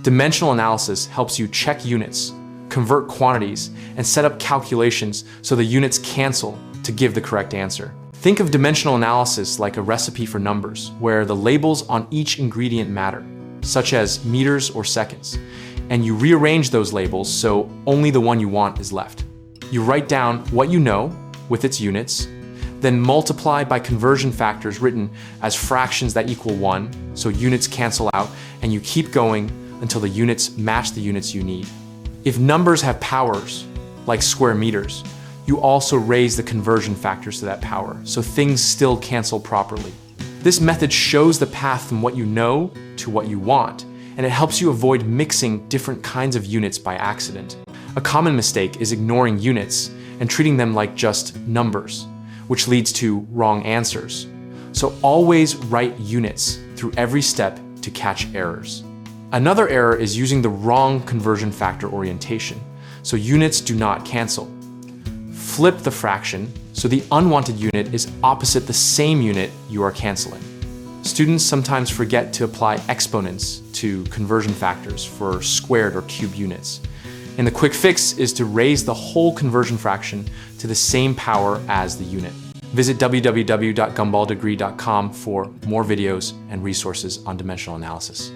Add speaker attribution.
Speaker 1: Dimensional analysis helps you check units, convert quantities, and set up calculations so the units cancel to give the correct answer. Think of dimensional analysis like a recipe for numbers, where the labels on each ingredient matter, such as meters or seconds, and you rearrange those labels so only the one you want is left. You write down what you know with its units, then multiply by conversion factors written as fractions that equal 1, so units cancel out, and you keep going until the units match the units you need. If numbers have powers, like square meters, you also raise the conversion factors to that power, so things still cancel properly. This method shows the path from what you know to what you want, and it helps you avoid mixing different kinds of units by accident. A common mistake is ignoring units and treating them like just numbers, which leads to wrong answers. So always write units through every step to catch errors. Another error is using the wrong conversion factor orientation, so units do not cancel. Flip the fraction so the unwanted unit is opposite the same unit you are canceling. Students sometimes forget to apply exponents to conversion factors for squared or cubed units. And the quick fix is to raise the whole conversion fraction to the same power as the unit. Visit www.gumballdegree.com for more videos and resources on dimensional analysis.